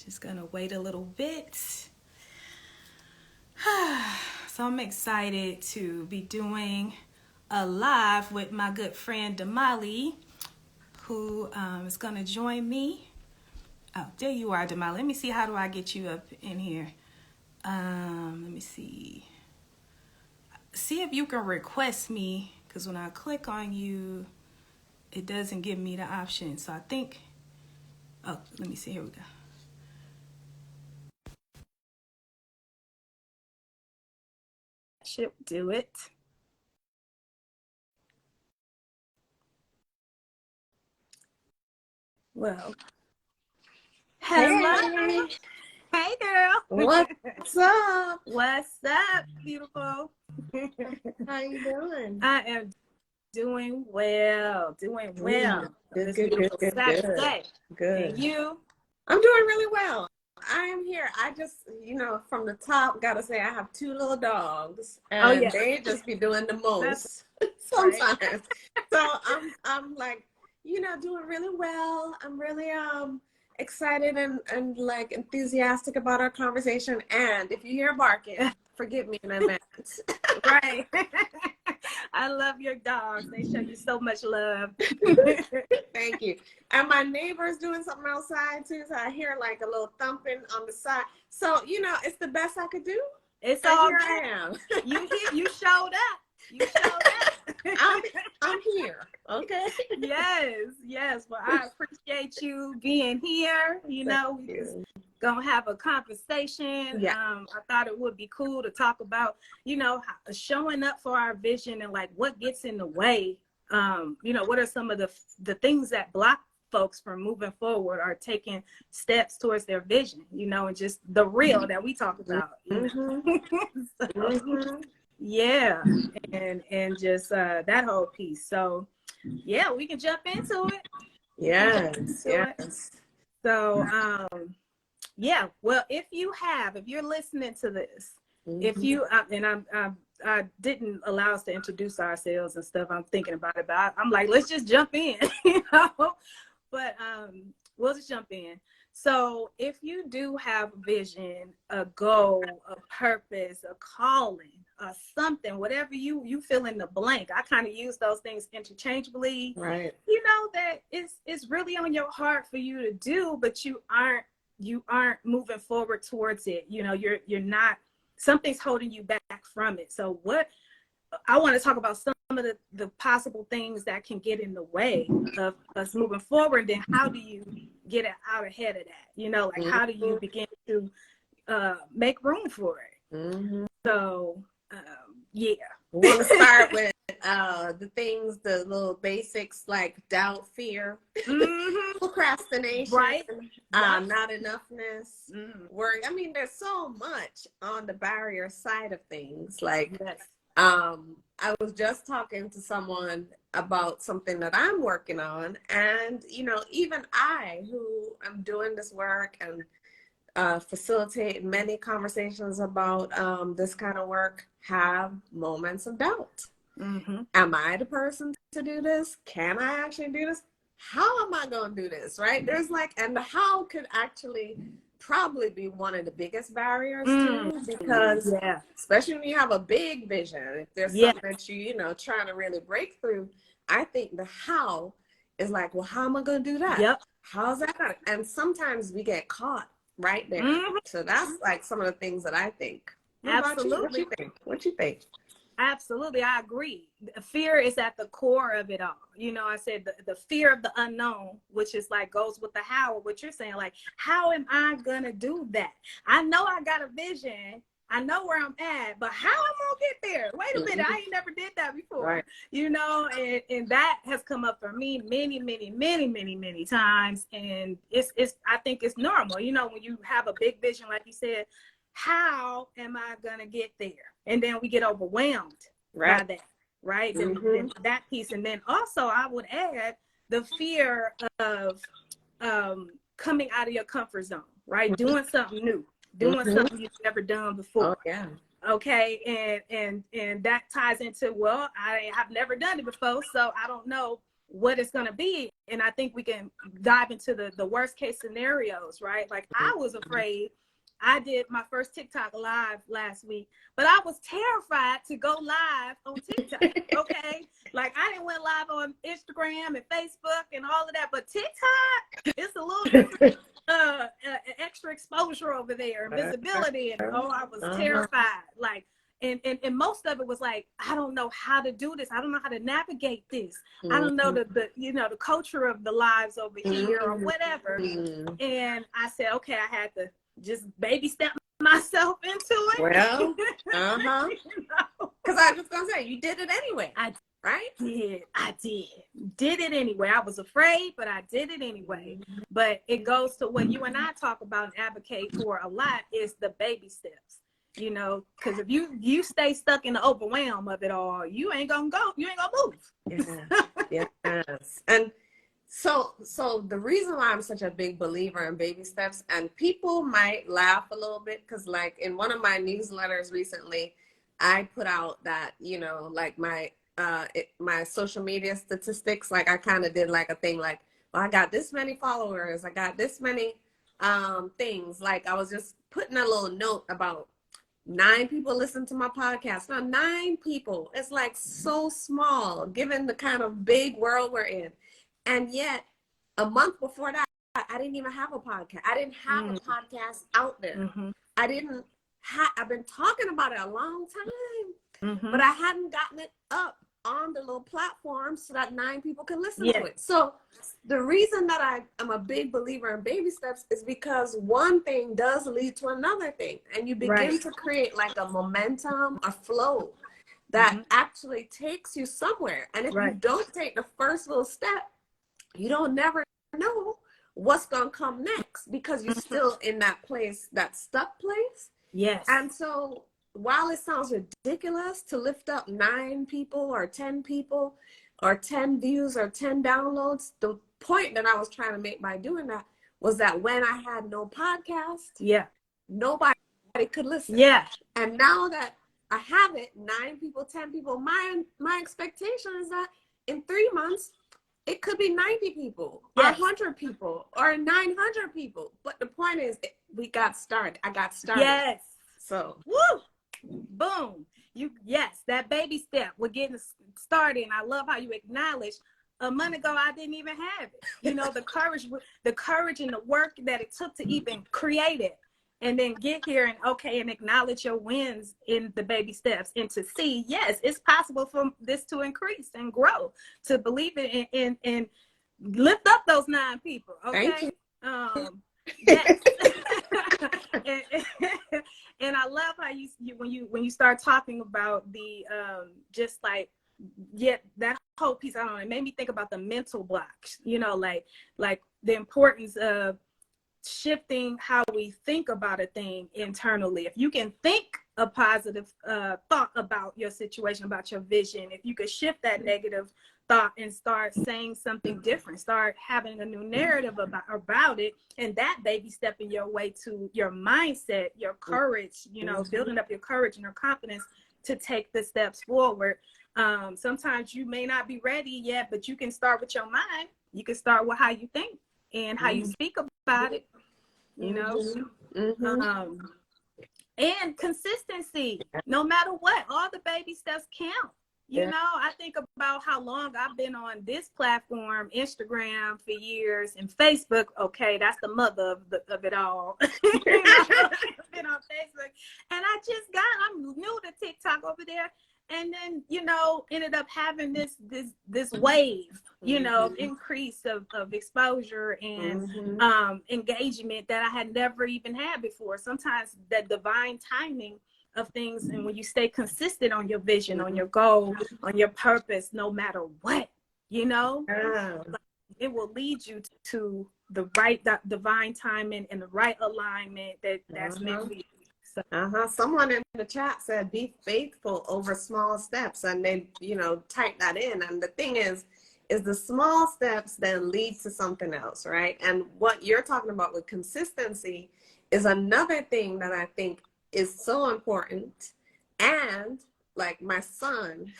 Just gonna wait a little bit. So I'm excited to be doing a live with my good friend Damali, who is gonna join me. Oh, there you are, Damali. Let me see, how do I get you up in here? Let me see. See if you can request me, because when I click on you, it doesn't give me the option. So I think, oh, let me see. Here we go. Should do it. Well, hello. Hey, Hey, girl. what's up? What's up, beautiful? How you doing? I am doing well. Doing well. Good, This good, good, beautiful good, Saturday. good. And you? I'm doing really well. I am here. I just, from the top, gotta say I have two little dogs, Oh, and yeah. they just be doing the That's most right. sometimes. So I'm like, doing really well. I'm really excited and like enthusiastic about our conversation. And if you hear barking, forgive me in advance. Right. I love your dogs. They show you so much love. Thank you. And my neighbor's doing something outside too, so I hear like a little thumping on the side. So, it's the best I could do. It's And all here good. I am. You showed up. You showed up. I'm here. Okay. Yes. Well, I appreciate you being here. We just gonna have a conversation. Yeah. I thought it would be cool to talk about, showing up for our vision and like what gets in the way. What are some of the things that block folks from moving forward or taking steps towards their vision, and just the real that we talk about. So, yeah, and just that whole piece. So yeah, we can jump into it. Yes. So yeah, well, if you're listening to this, if you and I didn't allow us to introduce ourselves and stuff. I'm thinking about it, but I'm like, let's just jump in, but we'll just jump in. So if you do have a vision, a goal, a purpose, a calling, something, whatever you fill in the blank. I kind of use those things interchangeably. Right. That it's really on your heart for you to do, but you aren't moving forward towards it. You're not, something's holding you back from it. So what I want to talk about, some of the possible things that can get in the way of us moving forward. Then how do you get out ahead of that? Like how do you begin to make room for it? So yeah, we want to start with the little basics like doubt, fear, procrastination, right? Not enoughness, worry. I mean, there's so much on the barrier side of things. Like, I was just talking to someone about something that I'm working on, and even I, who am doing this work and facilitate many conversations about this kind of work, have moments of doubt. Am I the person to do this? Can I actually do this? How am I going to do this? Right? There's and the how could actually probably be one of the biggest barriers too, because especially when you have a big vision, if there's something that you trying to really break through, I think the how is like, well, how am I going to do that? How's that going? And sometimes we get caught right there. So that's like some of the things that I think. Absolutely. What you think? Absolutely, I agree. Fear is at the core of it all. I said the fear of the unknown, which is like goes with the how, what you're saying, like, how am I gonna do that? I know I got a vision, I know where I'm at, but how am I gonna get there? Wait a minute, I ain't never did that before. Right. And that has come up for me many times. And it's I think it's normal, when you have a big vision, like you said, how am I gonna get there? And then we get overwhelmed by that, right? Then that piece. And then also I would add the fear of coming out of your comfort zone, right? Doing something new, doing something you've never done before. Oh, yeah. Okay. And that ties into, well, I have never done it before, so I don't know what it's going to be. And I think we can dive into the worst case scenarios, right? Like I was afraid. I did my first TikTok live last week, but I was terrified to go live on TikTok. Okay. Like I didn't went live on Instagram and Facebook and all of that, but TikTok, it's a little different, extra exposure over there, visibility. And I was terrified. Like, and most of it was like, I don't know how to do this. I don't know how to navigate this. I don't know the culture of the lives over here or whatever. And I said, okay, I had to just baby step myself into it. Well, because I was gonna say you did it anyway. I did. Did it anyway. I was afraid, but I did it anyway. But it goes to what you and I talk about and advocate for a lot is the baby steps. You know, because if you stay stuck in the overwhelm of it all, you ain't gonna move. Yes. And so the reason why I'm such a big believer in baby steps, and people might laugh a little bit because like in one of my newsletters recently, I put out that, you know, like my social media statistics, like I kind of did like a thing like, well, I got this many followers, I got this many things. Like I was just putting a little note about 9 people listen to my podcast. Now 9 people, it's like so small given the kind of big world we're in. And yet a month before that, I didn't even have a podcast. I didn't have a podcast out there. I've been talking about it a long time, but I hadn't gotten it up on the little platform so that 9 people can listen to it. So the reason that I am a big believer in baby steps is because one thing does lead to another thing. And you begin to create like a momentum, a flow that actually takes you somewhere. And if you don't take the first little step, you don't never know what's going to come next because you're still in that place, that stuck place. Yes. And so while it sounds ridiculous to lift up 9 people or 10 people or 10 views or 10 downloads, the point that I was trying to make by doing that was that when I had no podcast, nobody could listen. Yeah. And now that I have it, 9 people, 10 people, my expectation is that in 3 months, it could be 90 people or 100 people or 900 people. But the point is, we got started. I got started. Yes. So, woo, boom. That baby step. We're getting started. And I love how you acknowledge a month ago, I didn't even have it. You know, the courage and the work that it took to even create it. And then get here and acknowledge your wins in the baby steps and to see, yes, it's possible for this to increase and grow, to believe it and lift up those 9 people. Okay. Thank you. Yes. and I love how you when you start talking about the just like that whole piece, I don't know, it made me think about the mental blocks, you know, like the importance of shifting how we think about a thing internally. If you can think a positive thought about your situation, about your vision, if you could shift that negative thought and start saying something different, start having a new narrative about it, and that baby stepping your way to your mindset, your courage, you know, building up your courage and your confidence to take the steps forward. Sometimes you may not be ready yet, but you can start with your mind. You can start with how you think and how you speak about it, you know. And consistency, no matter what, all the baby steps count. You know, I think about how long I've been on this platform, Instagram, for years, and Facebook. Okay, that's the mother of it all. You know, I've been on Facebook, and I'm new to TikTok over there, and then, you know, ended up having this wave, you know, increase of exposure and engagement that I had never even had before. Sometimes that divine timing of things, and when you stay consistent on your vision, on your goal, on your purpose, no matter what, you know, it will lead you to the right divine timing and the right alignment that's meant for you. So. Someone in the chat said, be faithful over small steps, and they, you know, type that in. And the thing is the small steps then lead to something else, right? And what you're talking about with consistency is another thing that I think is so important. And like my son,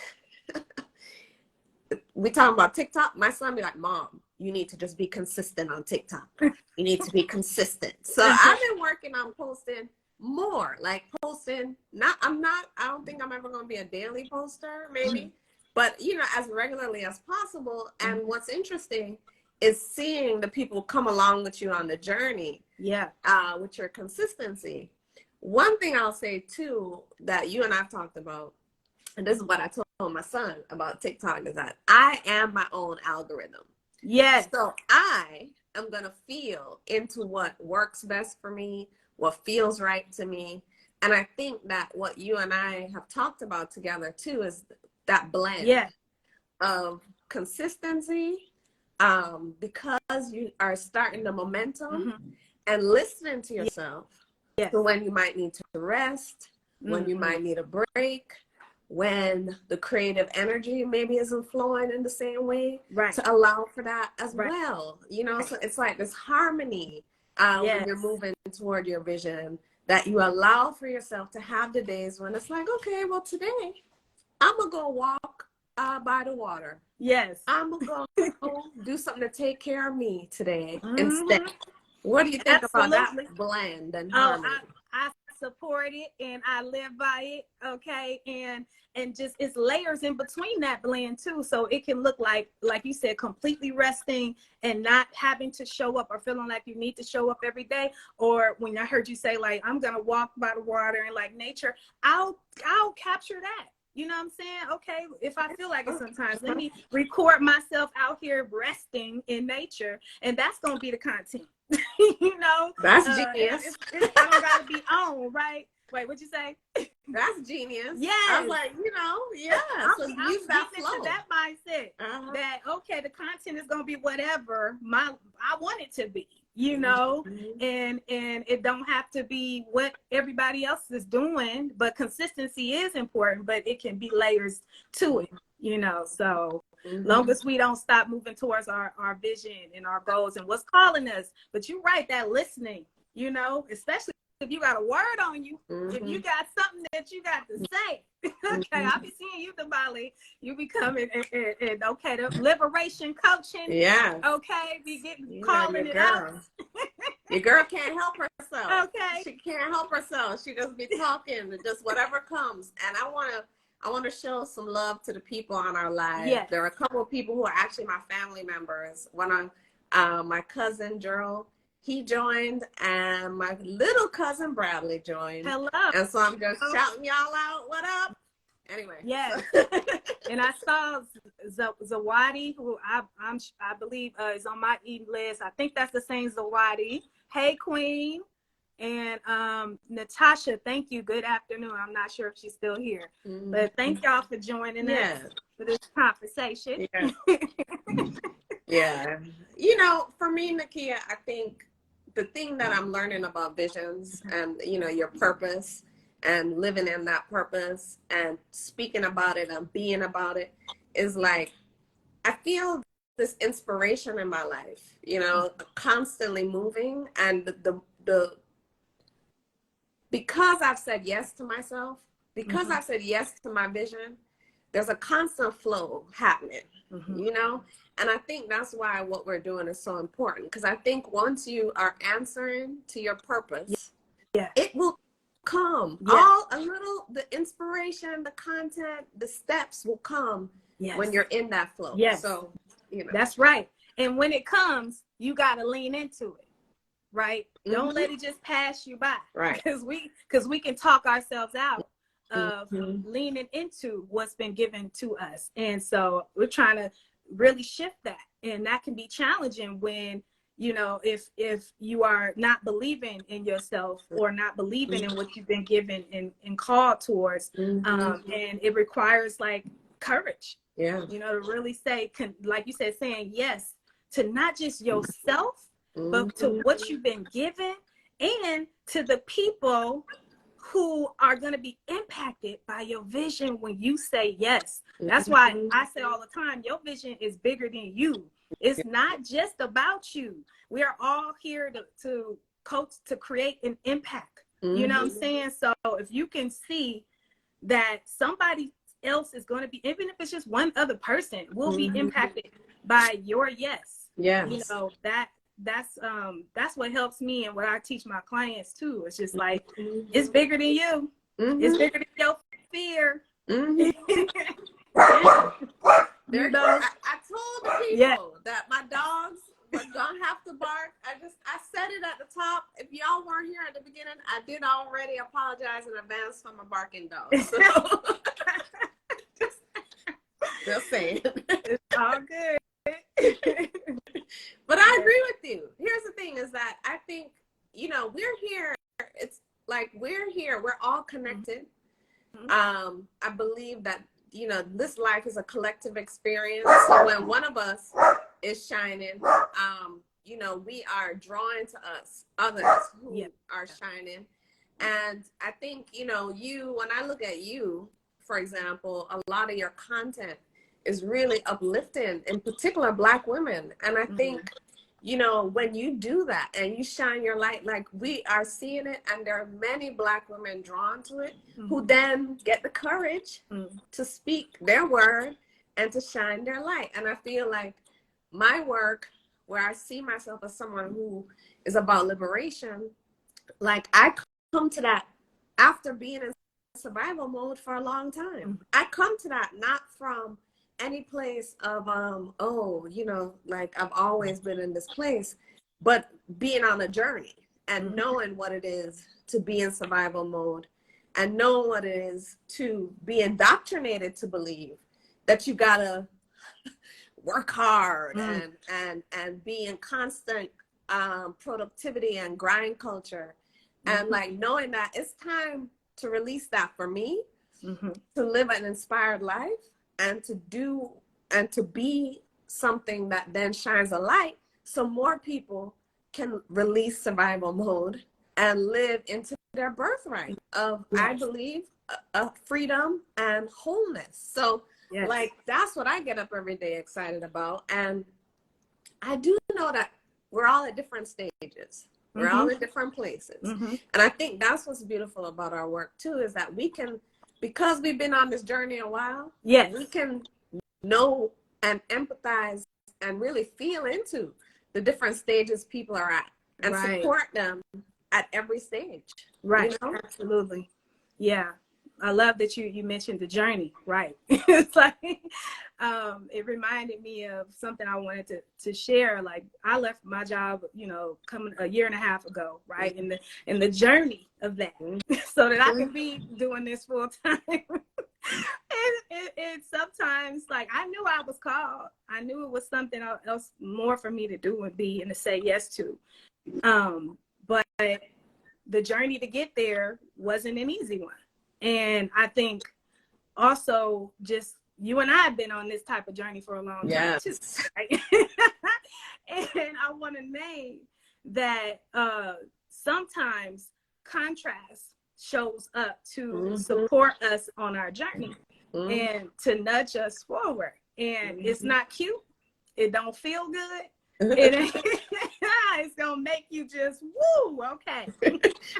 we talking about TikTok, my son be like, Mom, you need to just be consistent on TikTok. You need to be consistent. So I've been working on posting more, like posting, I don't think I'm ever going to be a daily poster, maybe, but, you know, as regularly as possible. And what's interesting is seeing the people come along with you on the journey. Yeah. With your consistency. One thing I'll say too, that you and I've talked about, and this is what I told my son about TikTok, is that I am my own algorithm. Yes. So I am going to feel into what works best for me, what feels right to me. And I think that what you and I have talked about together too is that blend of consistency, because you are starting the momentum and listening to yourself. So when you might need to rest, when you might need a break, when the creative energy maybe isn't flowing in the same way, to allow for that as well. You know, so it's like this harmony when you're moving toward your vision, that you allow for yourself to have the days when it's like, okay, well, today I'm going to go walk by the water. Yes. I'm going to go do something to take care of me today instead. What do you think about that blend and harmony? I support it and I live by it. Okay. And just it's layers in between that blend too. So it can look like you said, completely resting and not having to show up or feeling like you need to show up every day. Or when I heard you say, like, I'm going to walk by the water and like nature, I'll capture that. You know what I'm saying? Okay, if I feel like it sometimes, let me record myself out here resting in nature, and that's going to be the content. You know? That's genius. I don't got to be on, right? Wait, what'd you say? That's genius. Yeah. I was like, you know, I'm use that flow. To that mindset that, okay, the content is going to be whatever I want it to be. You know, and it don't have to be what everybody else is doing, but consistency is important, but it can be layers to it, you know. So long as we don't stop moving towards our vision and our goals and what's calling us. But you're right, that listening, you know, especially if you got a word on you, if you got something that you got to say. Okay, I'll be seeing you, Damali. You be coming and okay, the liberation coaching. Yeah. Okay, be getting calling it out. Your girl can't help herself. Okay. She can't help herself. She just be talking and just whatever comes. And I wanna show some love to the people on our live. Yes. There are a couple of people who are actually my family members. One of my cousin Gerald, he joined, and my little cousin Bradley joined. Hello. And so I'm just shouting y'all out, what up? Anyway. Yes. And I saw Zawadi, who I believe is on my list. I think that's the same Zawadi. Hey, Queen. And Natasha, thank you. Good afternoon. I'm not sure if she's still here. But thank y'all for joining us for this conversation. Yeah. Yeah. You know, for me, Nakia, I think the thing that I'm learning about visions and, you know, your purpose and living in that purpose and speaking about it and being about it is like, I feel this inspiration in my life, you know, constantly moving. And the because I've said yes to myself, because I've said yes to my vision, there's a constant flow happening, you know? And I think that's why what we're doing is so important. Because I think once you are answering to your purpose, it will come. The inspiration, the content, the steps will come when you're in that flow. Yes. So, you know. That's right. And when it comes, you got to lean into it, right? Don't let it just pass you by. Right. Because we can talk ourselves out of leaning into what's been given to us. And so we're trying to really shift that. And that can be challenging when, you know, if you are not believing in yourself or not believing in what you've been given and called towards. And it requires like courage, you know, to really say, like you said, saying yes to not just yourself, but to what you've been given and to the people who are going to be impacted by your vision when you say yes. That's why I say all the time, your vision is bigger than you. It's not just about you. We are all here to coach, to create an impact. You know what I'm saying? So if you can see that somebody else is going to be, even if it's just one other person, will be impacted by your yes. Yes. You know, that's what helps me and what I teach my clients too. It's just like, it's bigger than you. It's bigger than your fear. You know? I told the people that my dogs were gonna have to bark. I said it at the top. If y'all weren't here at the beginning, I did already apologize in advance for my barking dogs. So. Just saying. It's all good. But I agree with you. Here's the thing is that I think, you know, we're here. It's like we're here. We're all connected. I believe that, you know, this life is a collective experience. So when one of us is shining, you know, we are drawing to us others who are shining. And I think, you know, when I look at you, for example, a lot of your content is really uplifting, in particular Black women. And I think, you know, when you do that and you shine your light, like we are seeing it, and there are many Black women drawn to it who then get the courage to speak their word and to shine their light. And I feel like my work, where I see myself as someone who is about liberation, like I come to that after being in survival mode for a long time. I come to that not from any place of oh, you know, like I've always been in this place, but being on a journey and knowing what it is to be in survival mode, and knowing what it is to be indoctrinated to believe that you gotta work hard and be in constant productivity and grind culture, and like knowing that it's time to release that for me, to live an inspired life, and to do and to be something that then shines a light so more people can release survival mode and live into their birthright of, I believe, freedom and wholeness. So like, that's what I get up every day excited about. And I do know that we're all at different stages. We're all in different places. And I think that's what's beautiful about our work too, is that we can, because we've been on this journey a while, we can know and empathize and really feel into the different stages people are at, and support them at every stage. You know? Absolutely. Yeah. I love that you mentioned the journey, right? It's like, it reminded me of something I wanted to share. Like, I left my job, you know, coming a year and a half ago, right? In the journey of that, so that I could be doing this full time. And sometimes, like, I knew I was called. I knew it was something else more for me to do and be and to say yes to. But the journey to get there wasn't an easy one. And I think also, just you and I have been on this type of journey for a long time too, right? And I want to name that sometimes contrast shows up to support us on our journey and to nudge us forward. And it's not cute. It don't feel good. It's gonna make you just woo. Okay.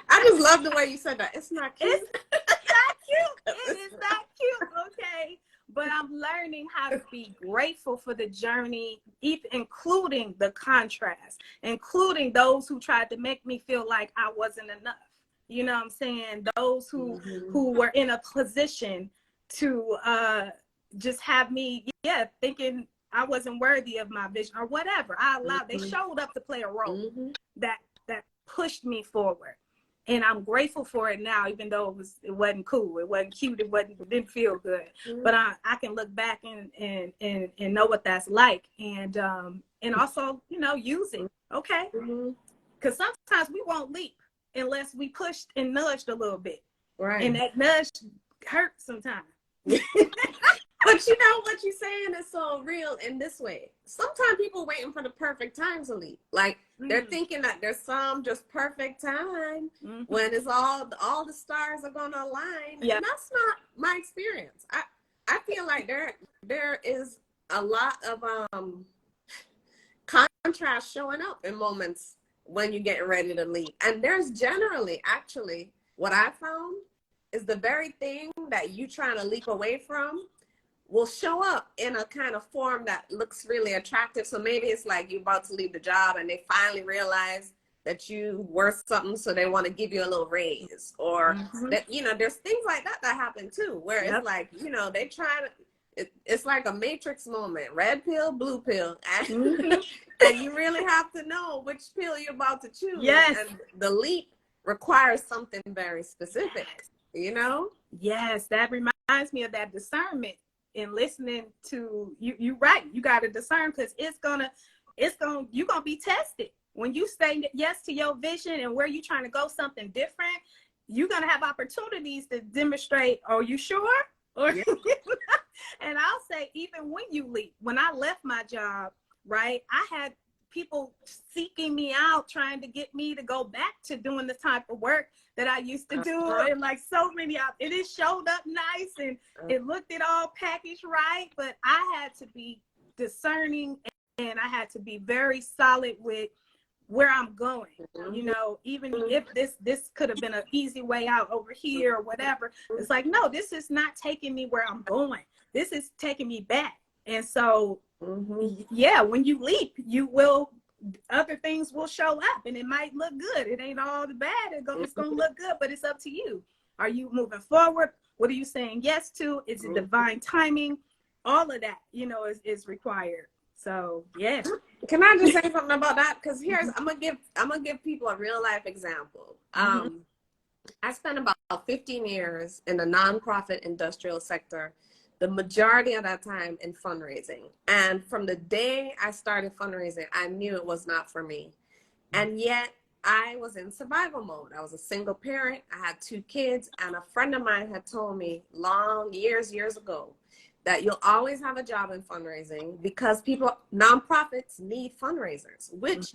I just love the way you said that. It's not cute. It's not cute. It is not cute. Okay. But I'm learning how to be grateful for the journey, including the contrast, including those who tried to make me feel like I wasn't enough. You know what I'm saying? Those who were in a position to just have me, thinking I wasn't worthy of my vision or whatever. They showed up to play a role that pushed me forward. And I'm grateful for it now, even though it wasn't cool, it wasn't cute, it didn't feel good. But I can look back and know what that's like, and also, you know, use it. Okay, because sometimes we won't leap unless we pushed and nudged a little bit, right? And that nudge hurts sometimes. But you know what you're saying is so real in this way. Sometimes people waiting for the perfect time to leap. Like they're thinking that there's some just perfect time when it's all the stars are gonna align. And that's not my experience. I feel like there is a lot of contrast showing up in moments when you're getting ready to leap. And there's generally, actually, what I found is the very thing that you trying to leap away from will show up in a kind of form that looks really attractive. So maybe it's like you're about to leave the job and they finally realize that you worth something, so they want to give you a little raise, or that, you know, there's things like that that happen too, where it's like, you know, they try to, it's like a matrix moment, red pill, blue pill, and, and you really have to know which pill you're about to choose. Yes. And the leap requires something very specific, you know? Yes, that reminds me of that discernment in listening to you. You're right. You got to discern, because you're gonna be tested. When you say yes to your vision and where you're trying to go something different, you're going to have opportunities to demonstrate, are you sure? Or, yeah. And I'll say, even when you leave, when I left my job, right, I had people seeking me out, trying to get me to go back to doing the type of work that I used to do. And like so many, it showed up nice and it looked it all packaged right. But I had to be discerning, and I had to be very solid with where I'm going, you know, even if this could have been an easy way out over here or whatever. It's like, no, this is not taking me where I'm going. This is taking me back. And so, yeah, when you leap, other things will show up, and it might look good. It ain't all the bad. It's going to look good, but it's up to you. Are you moving forward? What are you saying yes to? Is it divine timing? All of that, you know, is required. So, yeah. Can I just say something about that? Because I'm gonna give people a real life example. I spent about 15 years in the nonprofit industrial sector, the majority of that time in fundraising. And from the day I started fundraising, I knew it was not for me. And yet I was in survival mode. I was a single parent. I had 2 kids, and a friend of mine had told me years ago, that you'll always have a job in fundraising because nonprofits need fundraisers, which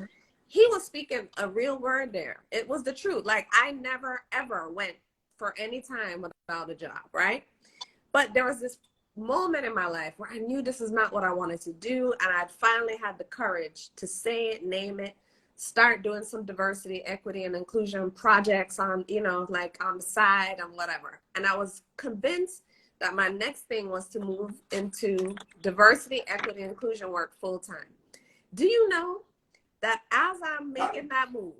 he was speaking a real word there. It was the truth. Like, I never, ever went for any time without a job, right? But there was this moment in my life where I knew this is not what I wanted to do. And I'd finally had the courage to say it, name it, start doing some diversity, equity, and inclusion projects on, you know, like on the side and whatever. And I was convinced that my next thing was to move into diversity, equity, inclusion work full time. Do you know that as I'm making that move,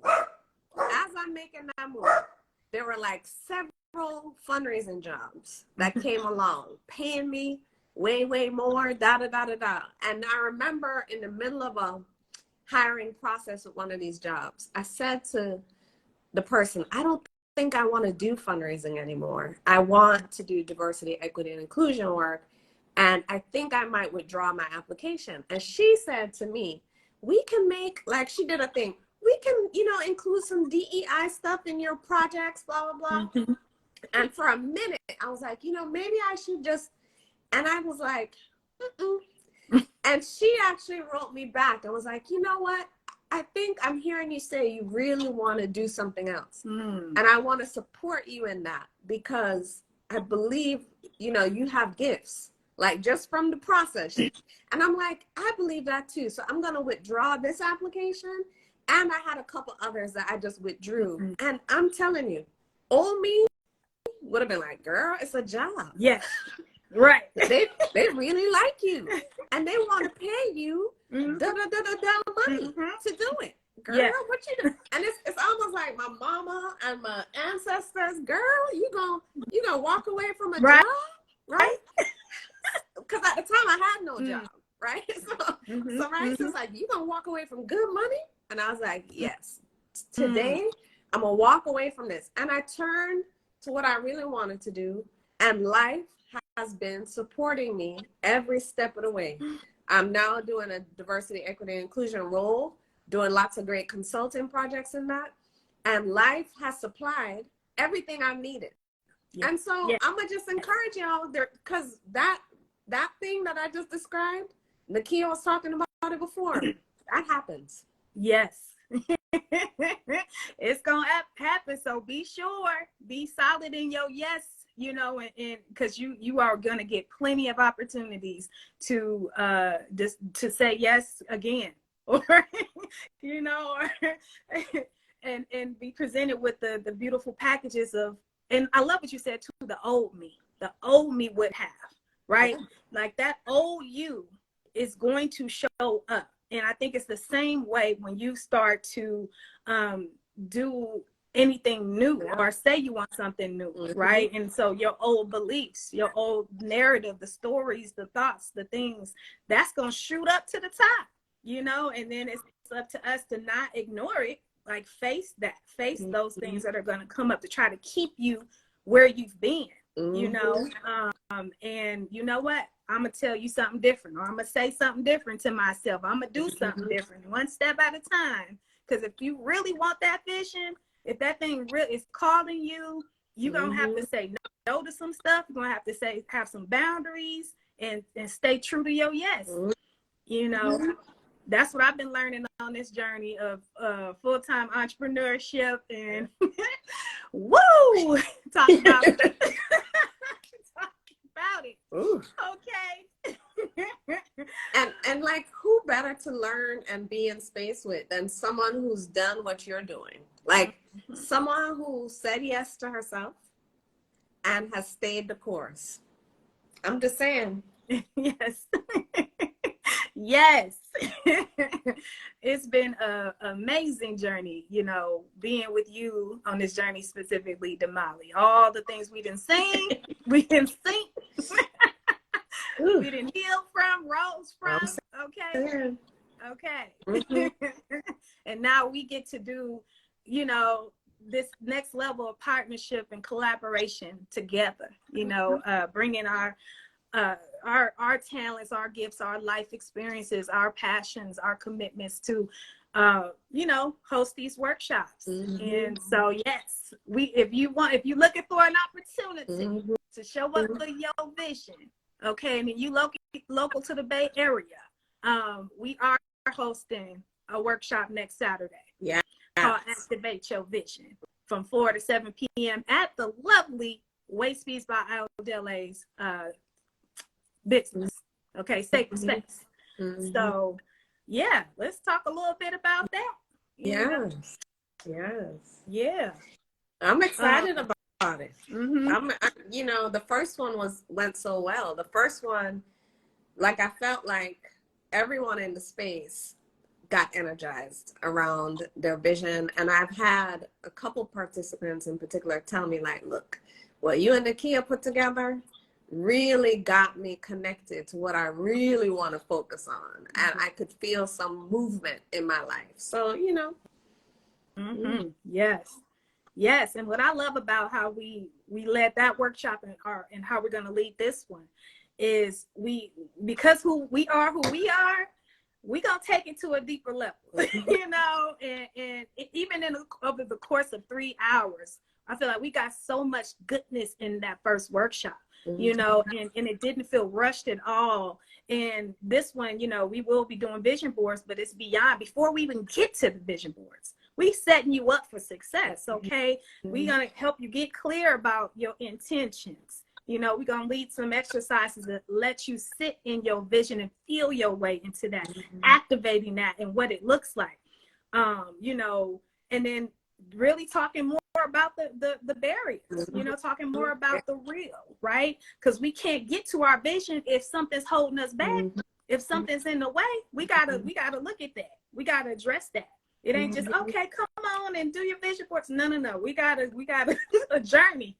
there were like several fundraising jobs that came along, paying me way, way more, And I remember in the middle of a hiring process with one of these jobs, I said to the person, I don't think I want to do fundraising anymore. I want to do diversity, equity, and inclusion work. And I think I might withdraw my application. And she said to me, we can make, like, she did a thing, we can, you know, include some DEI stuff in your projects, blah, blah, blah. And for a minute, I was like, you know, maybe I should just, and I was like, And she actually wrote me back and was like, you know what? I think I'm hearing you say you really want to do something else. And I want to support you in that, because I believe, you know, you have gifts, like just from the process. And I'm like, I believe that too. So I'm going to withdraw this application. And I had a couple others that I just withdrew. And I'm telling you, old me would have been like, girl, it's a job. Yes. Right. They really like you, and they want to pay you money to do it. Girl, what you do? And it's almost like my mama and my ancestors. Girl, you gonna walk away from a job, right? Because at the time I had no job, right? So it's like, you gonna walk away from good money? And I was like, yes. Today I'm gonna walk away from this, and I turned to what I really wanted to do, and life has been supporting me every step of the way. I'm now doing a diversity, equity, and inclusion role, doing lots of great consulting projects in that. And life has supplied everything I needed. And so I'm going to just encourage y'all there, because that thing that I just described, Nakia was talking about it before. That happens. Yes. It's going to happen. So be sure, be solid in your yes, you know, and because you are going to get plenty of opportunities to say yes again, or you know, or and be presented with the beautiful packages of and I love what you said too, the old me would have, right? Like that old you is going to show up. And I think it's the same way when you start to do anything new or say you want something new, right? And so your old beliefs, your old narrative, the stories, the thoughts, the things, that's going to shoot up to the top, you know, and then it's up to us to not ignore it, like face those things that are going to come up to try to keep you where you've been, you know, and you know what? I'm going to tell you something different, or I'm going to say something different to myself. I'm going to do something different, one step at a time. Because if you really want that vision, if that thing really is calling you, you're going to have to say no to some stuff. You're going to have to have some boundaries and stay true to your yes. You know, that's what I've been learning on this journey of full-time entrepreneurship and woo, talk about it. About it. Ooh. Okay. and like, who better to learn and be in space with than someone who's done what you're doing? Like someone who said yes to herself and has stayed the course. I'm just saying. Yes. Yes. It's been an amazing journey, you know, being with you on this journey, specifically Damali. All the things we didn't sing, we didn't sing. We didn't heal from, rose from. Okay. Okay. And now we get to do, you know, this next level of partnership and collaboration together, you know, bringing our talents, our gifts, our life experiences, our passions, our commitments to, you know, host these workshops. And so, yes, if you're looking for an opportunity to show up for your vision, okay, and you local to the Bay Area, we are hosting a workshop next Saturday. Yeah. Called Activate Your Vision from 4 to 7 p.m. at the lovely Waste Fees by Aldela's business. Okay, sacred space. So, yeah, let's talk a little bit about that. Yes. Yeah. I'm excited about it. You know, the first one went so well. The first one, like, I felt like everyone in the space got energized around their vision. And I've had a couple participants in particular tell me, like, look, what you and Nakia put together really got me connected to what I really want to focus on. And I could feel some movement in my life. So, you know. Yes. And what I love about how we led that workshop and how we're going to lead this one is because who we are, we're going to take it to a deeper level, you know, and even over the course of 3 hours, I feel like we got so much goodness in that first workshop, you know, and it didn't feel rushed at all. And this one, you know, we will be doing vision boards, but it's beyond. Before we even get to the vision boards, we setting you up for success, okay? We're going to help you get clear about your intentions. You know, we're going to lead some exercises that let you sit in your vision and feel your way into that, activating that and what it looks like, you know, and then really talking more about the barriers, you know, talking more about the real, right? Because we can't get to our vision if something's holding us back. If something's in the way, we gotta look at that. We gotta address that. It ain't just, okay, come on and do your vision boards. No. We got a journey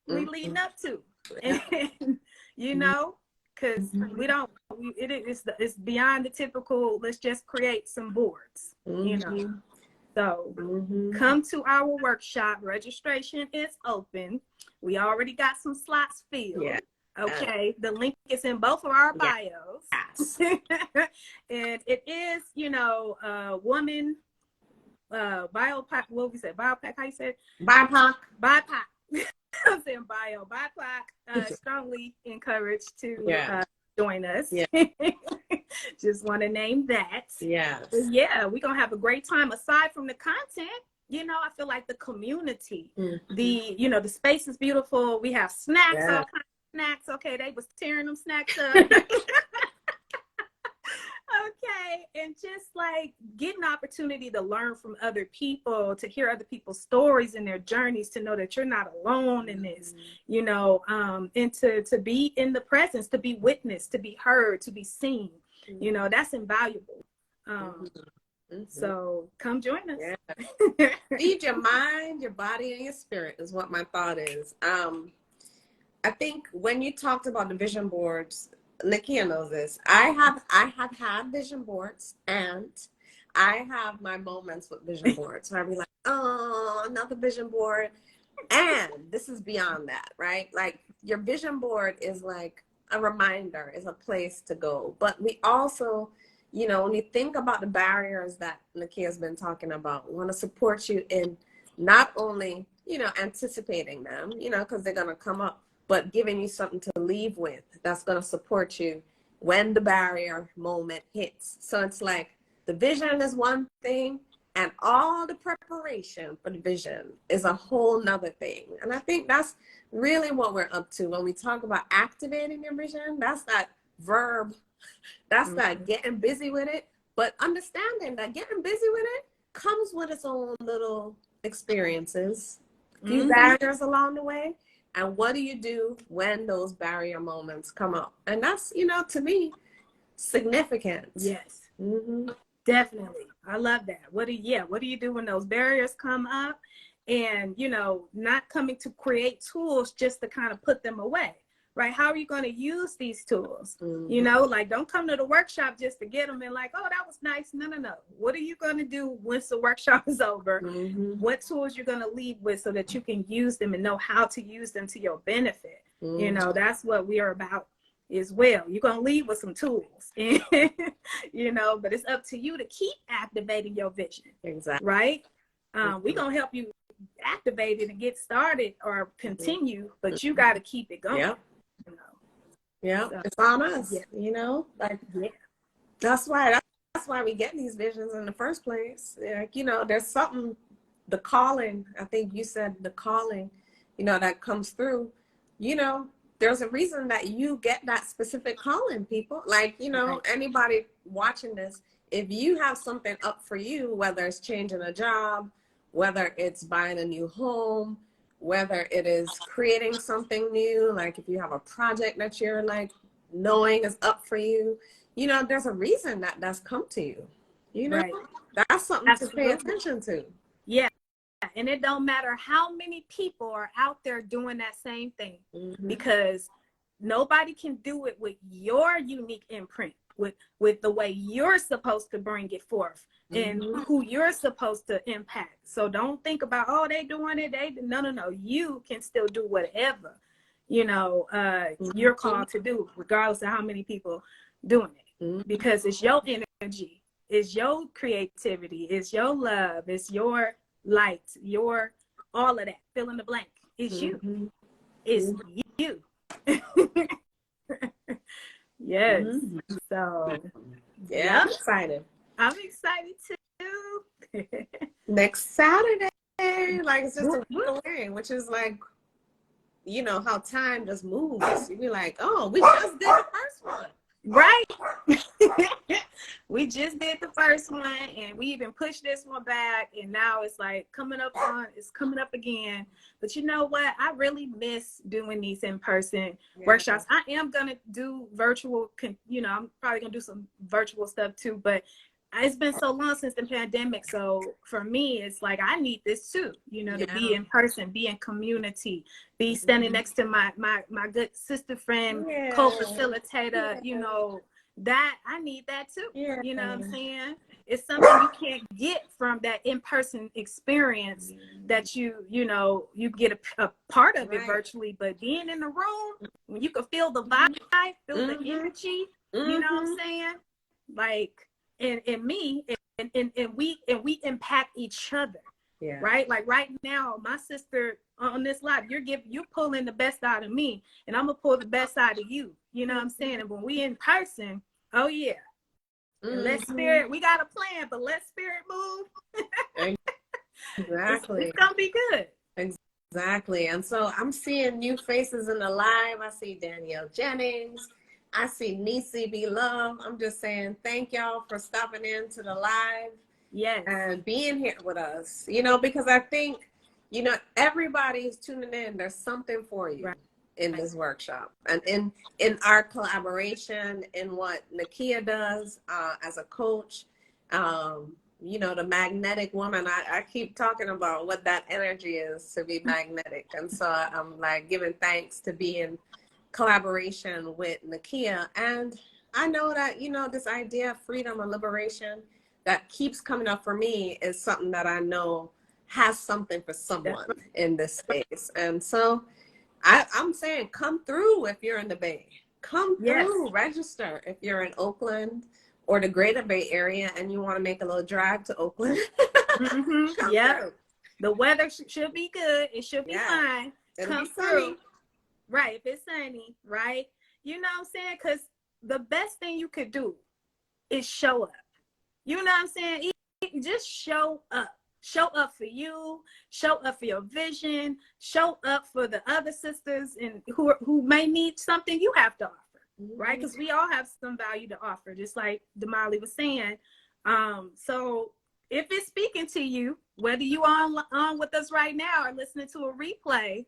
we leading up to. And, you know, because it's beyond the typical, let's just create some boards, you know. So come to our workshop. Registration is open. We already got some slots filled. Yeah. Okay, the link is in both of our bios. Yes. And it is, you know, woman, BIPOC, what we said, BIPOC, how you said? BIPOC. I'm saying bio, BIPOC, strongly encouraged to join us. Yeah. Just want to name that. Yes. Yeah, we're going to have a great time. Aside from the content, you know, I feel like the community, you know, the space is beautiful. We have snacks, all kinds of snacks. Okay, they was tearing them snacks up. Okay. And just like getting an opportunity to learn from other people, to hear other people's stories and their journeys, to know that you're not alone in this, you know, and to be in the presence, to be witnessed, to be heard, to be seen, you know, that's invaluable. So come join us. Yeah. Feed your mind, your body, and your spirit is what my thought is. I think when you talked about the vision boards, Nakia knows this. I have had vision boards, and I have my moments with vision boards. So I'd be like, oh, another vision board. And this is beyond that, right? Like your vision board is like a reminder, is a place to go. But we also, you know, when you think about the barriers that Nakia's been talking about, we want to support you in not only, you know, anticipating them, you know, because they're going to come up, but giving you something to leave with that's going to support you when the barrier moment hits. So it's like the vision is one thing, and all the preparation for the vision is a whole nother thing. And I think that's really what we're up to when we talk about activating your vision. That's that verb. That's that getting busy with it. But understanding that getting busy with it comes with its own little experiences, few barriers along the way. And what do you do when those barrier moments come up? And that's, you know, to me, significant. Yes. Definitely. I love that. What do you do when those barriers come up? And, you know, not coming to create tools just to kind of put them away, right? How are you going to use these tools? You know, like don't come to the workshop just to get them and like, oh, that was nice. No. What are you going to do once the workshop is over? What tools you're going to leave with so that you can use them and know how to use them to your benefit? You know, that's what we are about as well. You're going to leave with some tools, and, you know, but it's up to you to keep activating your vision. Exactly. Right? We're going to help you activate it and get started or continue, but you got to keep it going. Yep. You know? Yeah, So, it's on us, you know, like, that's why we get these visions in the first place. Like, you know, there's something, the calling, I think you said the calling, you know, that comes through, you know, there's a reason that you get that specific calling, people. Like, you know, anybody watching this, if you have something up for you, whether it's changing a job, whether it's buying a new home, whether it is creating something new, like if you have a project that you're like knowing is up for you, you know, there's a reason that that's come to you, you know, that's something to pay attention to. Yeah. And it don't matter how many people are out there doing that same thing, because nobody can do it with your unique imprint, with the way you're supposed to bring it forth and who you're supposed to impact. So don't think about, oh, they doing it. No. You can still do whatever, you know, you're called to do, regardless of how many people doing it, because it's your energy, it's your creativity, it's your love, it's your light, your all of that, fill in the blank. It's you. It's you. Yes. So yeah, I'm excited. I'm excited too. Next Saturday, like it's just a week away, which is like, you know, how time just moves. You be like, oh, we just did the first one. Right. We just did the first one, and we even pushed this one back, and now it's like coming up again. But you know what? I really miss doing these in-person workshops. I am gonna do virtual, you know, I'm probably gonna do some virtual stuff too, but it's been so long since the pandemic. So for me, it's like, I need this too, you know, to be in person, be in community, be standing next to my good sister friend, co-facilitator, you know, that I need that too. You know what I'm saying? It's something you can't get from that in-person experience that you know, you get a part of it virtually, but being in the room, when you can feel the vibe, feel the energy, you know what I'm saying? Like, and we impact each other, right? Like right now, my sister on this live, you're pulling the best out of me, and I'm gonna pull the best out of you. You know what I'm saying? And when we in person, oh yeah, let spirit. We got a plan, but let spirit move. Exactly. It's gonna be good. Exactly. And so I'm seeing new faces in the live. I see Danielle Jennings. I see Nisi be love. I'm just saying thank y'all for stopping in to the live. Yes. And being here with us, you know, because I think, you know, everybody's tuning in. There's something for you in this workshop, and in our collaboration, in what Nakia does as a coach. You know, the magnetic woman, I keep talking about what that energy is to be magnetic. And so I'm like giving thanks to be in collaboration with Nakia. And I know that, you know, this idea of freedom and liberation that keeps coming up for me is something that I know has something for someone in this space. And so I'm saying come through if you're in the Bay. Come through, register if you're in Oakland or the Greater Bay Area and you want to make a little drive to Oakland. Yeah, the weather should be good. It should be fine. It'll come be through. Right, if it's sunny, right? You know what I'm saying? Because the best thing you could do is show up. You know what I'm saying? Just show up. Show up for you. Show up for your vision. Show up for the other sisters and who may need something you have to offer. Right? Because we all have some value to offer, just like Damali was saying. So if it's speaking to you, whether you are on with us right now or listening to a replay,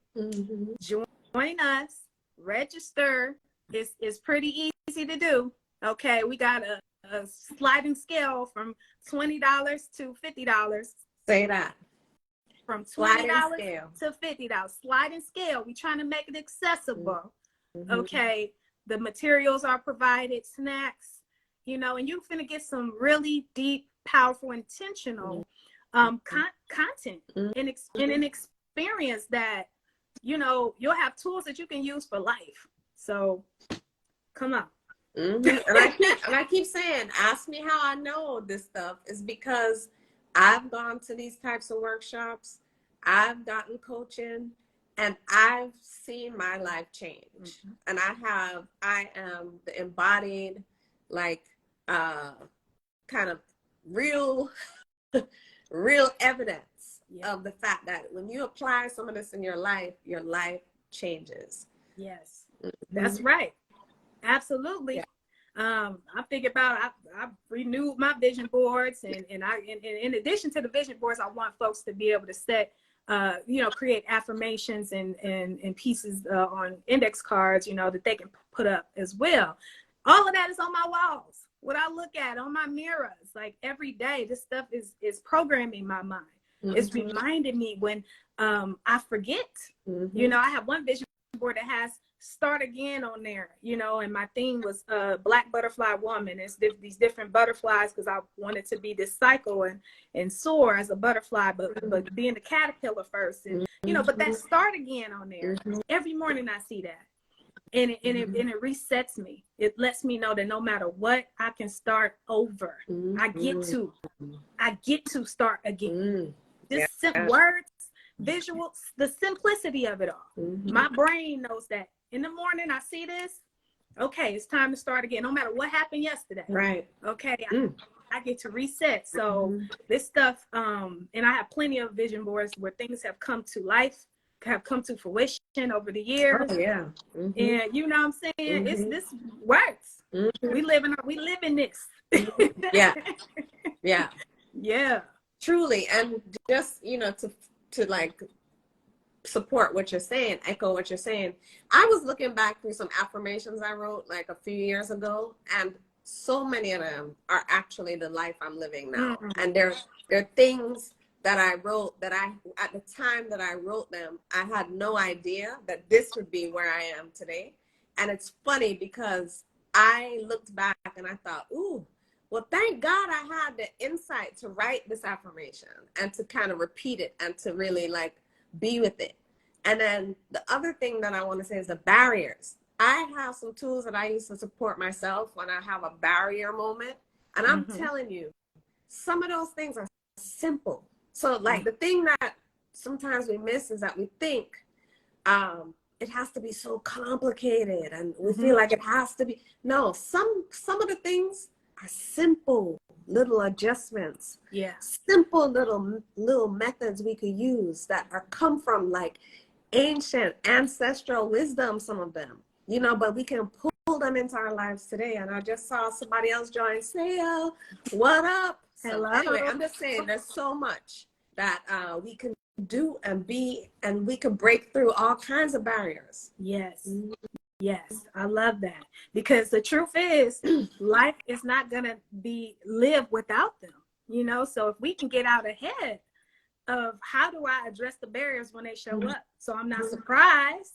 join us, register. It's pretty easy to do. Okay, we got a sliding scale from $20 to $50. Say that. From $20 to $50. Sliding scale. We're trying to make it accessible. Okay. The materials are provided, snacks, you know, and you're going to get some really deep, powerful, intentional content and an experience that, you know, you'll have tools that you can use for life. So come on. And I keep saying, ask me how I know this stuff is because I've gone to these types of workshops. I've gotten coaching. And I've seen my life change. And I am the embodied, like, kind of real evidence of the fact that when you apply some of this in your life changes. Yes, that's right. Absolutely. I think about, I've renewed my vision boards and in addition to the vision boards, I want folks to be able to set you know, create affirmations and pieces on index cards, you know, that they can put up as well. All of that is on my walls. What I look at on my mirrors, like every day, this stuff is programming my mind. It's reminding me when I forget. You know, I have one vision board that has start again on there, you know, and my theme was Black Butterfly Woman. It's these different butterflies because I wanted to be this cycle and soar as a butterfly, but being the caterpillar first, and you know, but that start again on there. Every morning I see that, and it resets me. It lets me know that no matter what, I can start over. I get to start again. Just words, visuals, the simplicity of it all. My brain knows that. In the morning, I see this. Okay, it's time to start again. No matter what happened yesterday. Right. Okay, I get to reset. So this stuff, and I have plenty of vision boards where things have come to life, have come to fruition over the years. Oh, yeah. And you know what I'm saying? This works. We live in this. Yeah. Yeah. Yeah. Truly. And just, you know, to like support what you're saying, echo what you're saying. I was looking back through some affirmations I wrote like a few years ago, and so many of them are actually the life I'm living now. And they're things that I wrote that at the time that I wrote them, I had no idea that this would be where I am today. And it's funny because I looked back and I thought, ooh, well, thank God I had the insight to write this affirmation and to kind of repeat it and to really like be with it. And then the other thing that I want to say is the barriers. I have some tools that I use to support myself when I have a barrier moment. And I'm telling you, some of those things are simple. So like the thing that sometimes we miss is that we think it has to be so complicated and we feel like it has to be. No, some of the things are simple little adjustments. Yeah. Simple little methods we could use that come from like ancient ancestral wisdom, some of them, you know, but we can pull them into our lives today. And I just saw somebody else join. Say, what up? So anyway, I'm just saying there's so much that we can do and be, and we can break through all kinds of barriers. Yes. Yes, I love that, because the truth is life is not going to be lived without them, you know? So if we can get out ahead of how do I address the barriers when they show up, so I'm not surprised,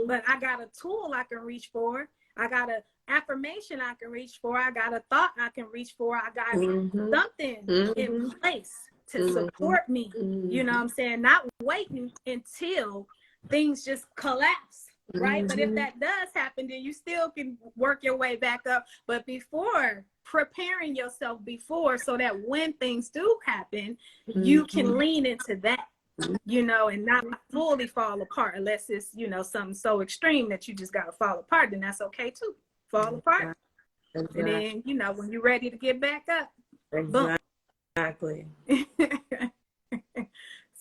but I got a tool I can reach for. I got an affirmation I can reach for. I got a thought I can reach for. I got something in place to support me. You know what I'm saying? Not waiting until things just collapse. Right. But if that does happen, then you still can work your way back up. But before, preparing yourself before, so that when things do happen, you can lean into that, you know, and not fully fall apart, unless it's, you know, something so extreme that you just got to fall apart. Then that's okay too. Fall apart. Exactly. And then, you know, when you're ready to get back up. Exactly.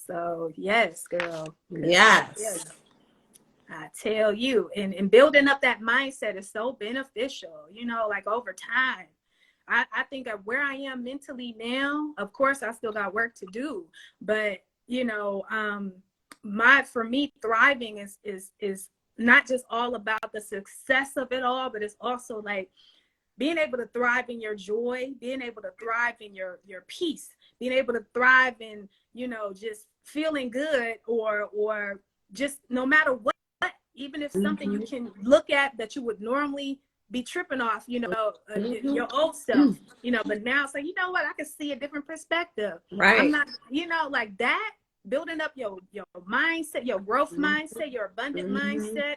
So, yes, girl. Yes. I tell you, and building up that mindset is so beneficial, you know, like over time. I think of where I am mentally now, of course, I still got work to do, but, you know, for me, thriving is not just all about the success of it all, but it's also like being able to thrive in your joy, being able to thrive in your peace, being able to thrive in, you know, just feeling good, or just no matter what. Even if something you can look at that you would normally be tripping off, you know, your old self, you know, but now say, you know what, I can see a different perspective. Right. I'm not, you know, like that, building up your mindset, your growth mindset, your abundant mindset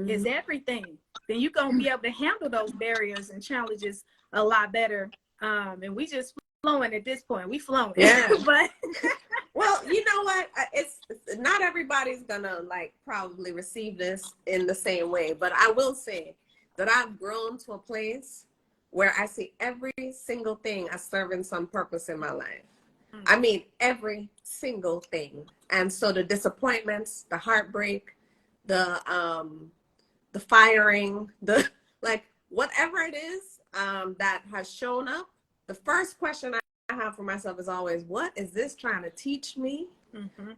is everything. Then you're going to be able to handle those barriers and challenges a lot better. And we just flowing at this point. We flowing. Yeah. But well, you know what? It's not everybody's gonna like probably receive this in the same way, but I will say that I've grown to a place where I see every single thing as serving some purpose in my life. I mean, every single thing. And so the disappointments, the heartbreak, the firing, the like whatever it is that has shown up, the first question I have for myself is always, what is this trying to teach me?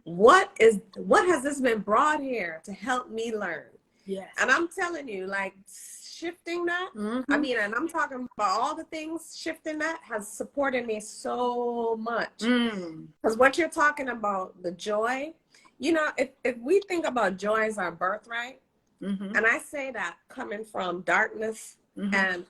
What has this been brought here to help me learn? yes. And I'm telling you, like shifting that, I mean, and I'm talking about all the things, shifting that has supported me so much. Because what you're talking about, the joy, you know, if we think about joy as our birthright, and I say that coming from darkness and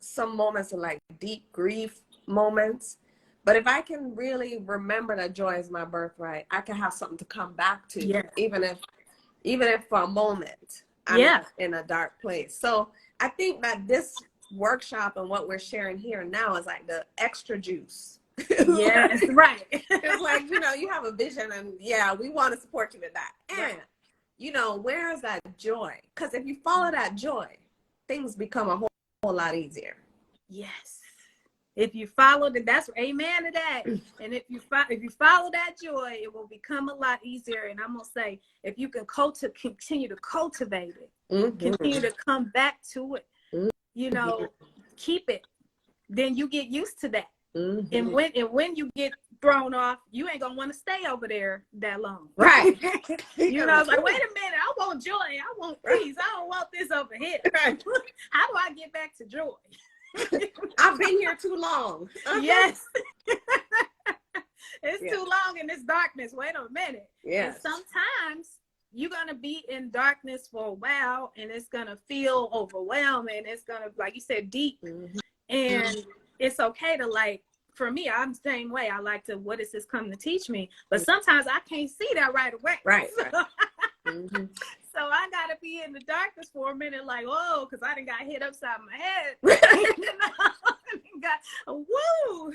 some moments of like deep grief moments, but if I can really remember that joy is my birthright, I can have something to come back to, even if for a moment I'm in a dark place. So I think that this workshop and what we're sharing here now is like the extra juice. Yes, right. It's like, you know, you have a vision and we want to support you with that. And you know, where is that joy? Because if you follow that joy, things become a whole lot easier. Yes. If you follow that's amen to that. And if you follow that joy, it will become a lot easier. And I'm gonna say, if you can continue to cultivate it, continue to come back to it, you know, keep it, then you get used to that. And when you get thrown off, you ain't gonna want to stay over there that long. Right. You know, it's like, wait a minute, I want joy, I want peace, I don't want this over here. How do I get back to joy? I've been here too long. Yes. It's too long in this darkness. Wait a minute. Yes. And sometimes you're going to be in darkness for a while and it's going to feel overwhelming. It's going to, like you said, deep. And it's okay to, like, for me, I'm the same way. I like to, what is this coming to teach me? But sometimes I can't see that right away. Right. So I got to be in the darkness for a minute, like, oh, because I done got hit upside my head. Woo!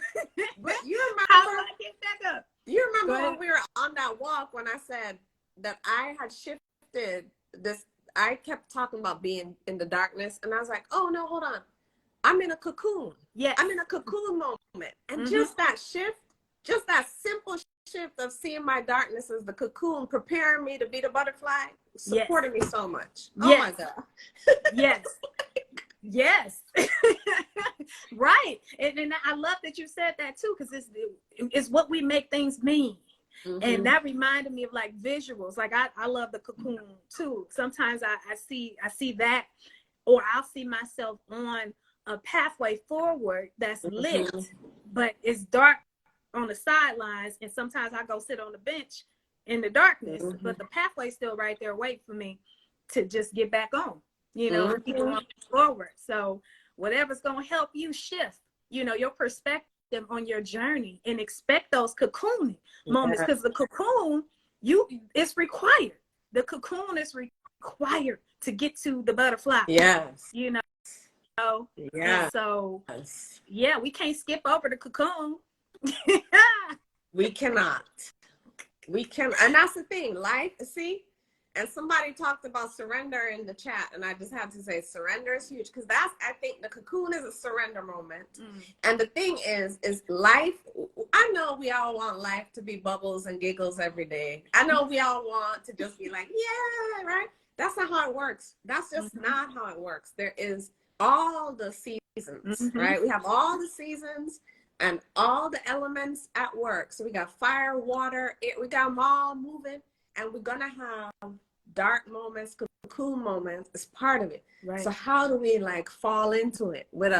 But you remember, how do I get back up? You remember when we were on that walk when I said that I had shifted this, I kept talking about being in the darkness, and I was like, oh, no, hold on. I'm in a cocoon. Yeah. I'm in a cocoon moment. And just that shift, just that simple shift of seeing my darkness as the cocoon, preparing me to be the butterfly, supported me so much. Oh my God. Yes. Yes. Right. And I love that you said that too, because it's what we make things mean. And that reminded me of like visuals. Like I love the cocoon too. Sometimes I see that, or I'll see myself on a pathway forward that's lit, but it's dark on the sidelines. And sometimes I go sit on the bench in the darkness, but the pathway's still right there waiting for me to just get back on, and keep going forward. So whatever's going to help you shift, your perspective on your journey, and expect those cocooning moments, because the cocoon, it's required. The cocoon is required to get to the butterfly. Yes. Yeah. So yeah, we can't skip over the cocoon. We cannot. And that's the thing. Life, see, and somebody talked about surrender in the chat, and I just have to say surrender is huge, because I think the cocoon is a surrender moment. And the thing is life, I know we all want life to be bubbles and giggles every day. I know we all want to just be like, yeah, right? That's not how it works. That's just not how it works. There is all the seasons, right? We have all the seasons and all the elements at work. So we got fire, water, we got them all moving. And we're gonna have dark moments, cocoon moments as part of it. Right. So how do we like fall into it with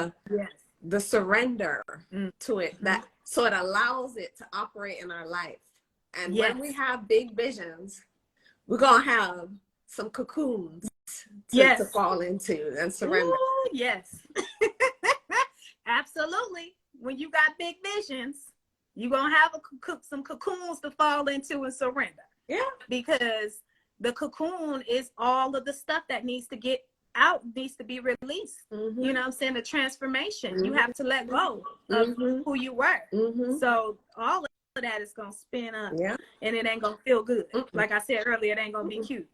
the surrender to it, that so it allows it to operate in our life? And when we have big visions, we're gonna have some cocoons to fall into and surrender. Ooh, yes. Absolutely. When you got big visions, you're gonna have some cocoons to fall into and surrender. Yeah, because the cocoon is all of the stuff that needs to get out, needs to be released. You know what I'm saying? The transformation. You have to let go of who you were. So all of that is going to spin up, and it ain't going to feel good. Like I said earlier, it ain't going to be cute.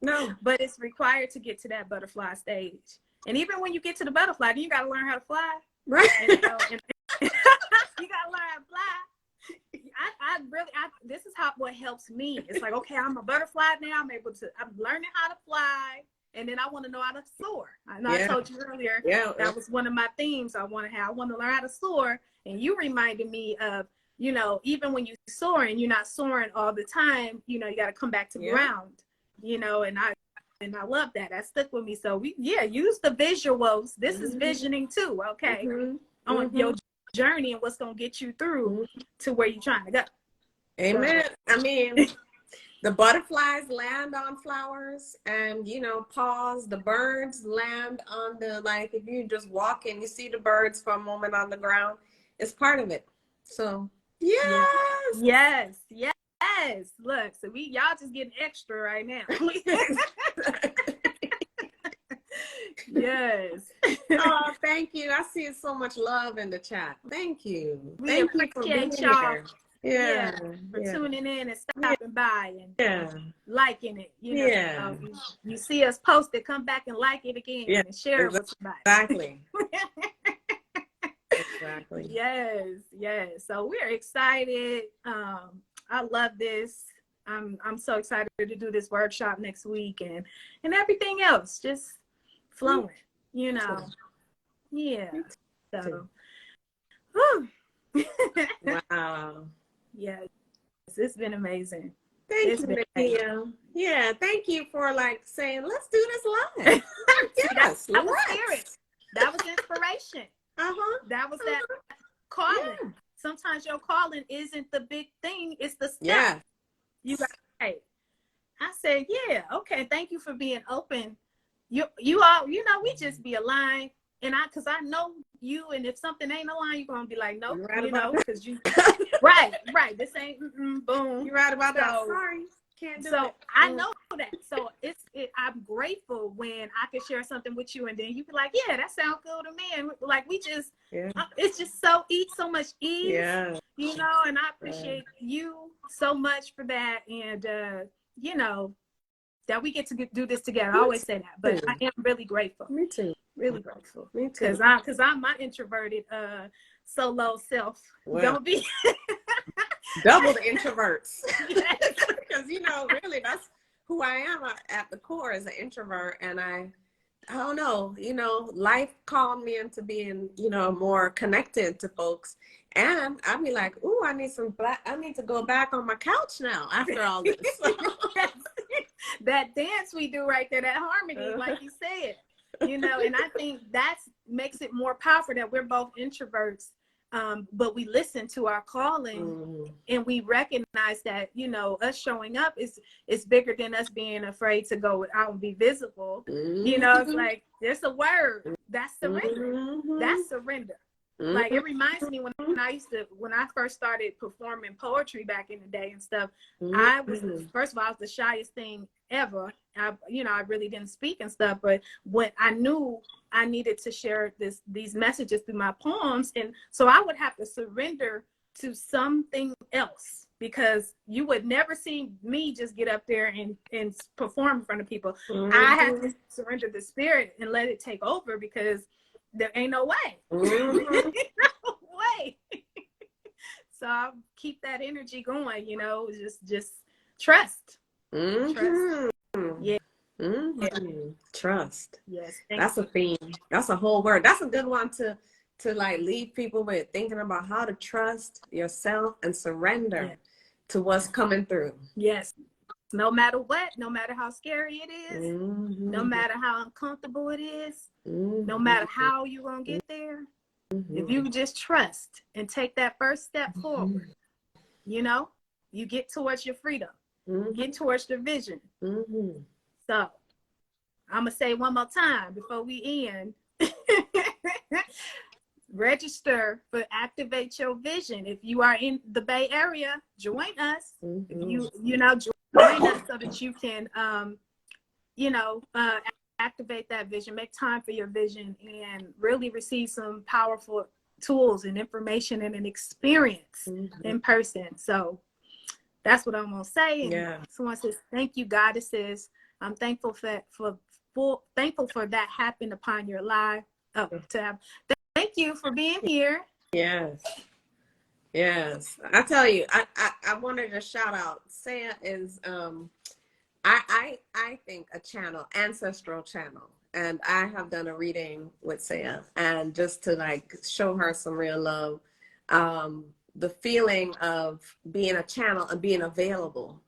No. But it's required to get to that butterfly stage. And even when you get to the butterfly, then you got to learn how to fly. Right. You got to learn how to fly. This is what helps me. It's like, okay, I'm a butterfly now. I'm learning how to fly, and then I want to know how to soar. I know I told you earlier that was one of my themes I want to learn how to soar. And you reminded me of, even when you soar and you're not soaring all the time, you got to come back to ground, and I love that. That stuck with me. So use the visuals. This is visioning too. Okay. On your journey and what's going to get you through to where you're trying to go. Amen. So, I mean, the butterflies land on flowers, and pause. The birds land on if you just walk and you see the birds for a moment on the ground, it's part of it. So yes. Look, so y'all just getting extra right now. Yes. Oh, thank you. I see so much love in the chat. Thank you. Thank you for being here. For tuning in and stopping by and liking it. You see us post it, come back and like it again and share it with somebody. Exactly. Exactly. Yes. So we're excited. I love this. I'm so excited to do this workshop next week and everything else. Just flowing, Yeah. So, wow. Yes, it's been amazing. Thank you, Nakia. Yeah, thank you for saying, let's do this live. Yes, that was spirit. That was inspiration. That was that calling. Yeah. Sometimes your calling isn't the big thing, it's the stuff. Yeah. You got right. I said, okay, thank you for being open. You all, we just be aligned, and because I know you, and if something ain't aligned, you're gonna be like, nope, because you, right, this ain't, boom. You're right about that. Sorry, can't do it. So I know that. So I'm grateful when I can share something with you, and then you be like, yeah, that sounds good to me, and we just, it's just so much ease, and I appreciate you so much for that, and that we get to do this together. I always say that, but I am really grateful. Me too. Really grateful. Me too. Because I'm my introverted solo self. Well, don't be double the introverts. Because really that's who I am at the core, as an introvert, and I I don't know, life called me into being, more connected to folks. And I'd be like, ooh, I need to go back on my couch now after all this. That dance we do right there, that harmony, like you said, and I think that makes it more powerful that we're both introverts, but we listen to our calling, and we recognize that, us showing up is bigger than us being afraid to go out and be visible. It's like, there's a word, that's surrender. That's surrender. Like, it reminds me when I first started performing poetry back in the day and stuff, I was, first of all, I was the shyest thing ever. I really didn't speak and stuff, but when I knew I needed to share these messages through my poems, and so I would have to surrender to something else, because you would never see me just get up there and perform in front of people. I had to surrender the spirit and let it take over, because there ain't no way. No way. So I'll keep that energy going, just trust. Trust. Yeah. Trust. Yes. That's a theme. That's a whole word. That's a good one to like leave people with, thinking about how to trust yourself and surrender to what's coming through. Yes. No matter what, no matter how scary it is, no matter how uncomfortable it is, no matter how you're going to get there, if you just trust and take that first step forward, you get towards your freedom, get towards your vision. So I'm going to say one more time before we end. Register for Activate Your Vision. If you are in the Bay Area, join us. Join us so that you can, activate that vision, make time for your vision, and really receive some powerful tools and information and an experience in person. So that's what I'm going to say. And someone says, thank you, goddesses. I'm thankful thankful for that happened upon your life. Thank you for being here. Yes. I tell you, I wanted to shout out. Saya is, I think, a channel, ancestral channel. And I have done a reading with Saya, and just to like show her some real love, the feeling of being a channel and being available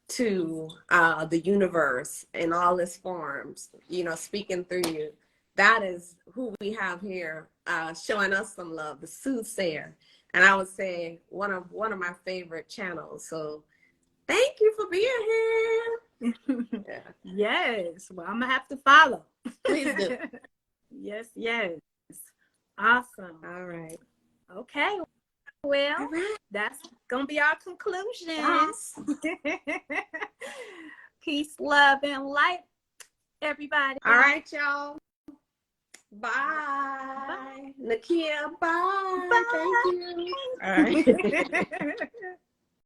to the universe in all its forms, speaking through you. That is who we have here, showing us some love, the soothsayer. And I would say one of my favorite channels. So thank you for being here. Yes. Well, I'm going to have to follow. Please do. Yes. Awesome. All right. Okay. Well, that's going to be our conclusion. Yes. Peace, love, and light, everybody. All right, y'all. Bye. Nakia, bye. Thank you. All right.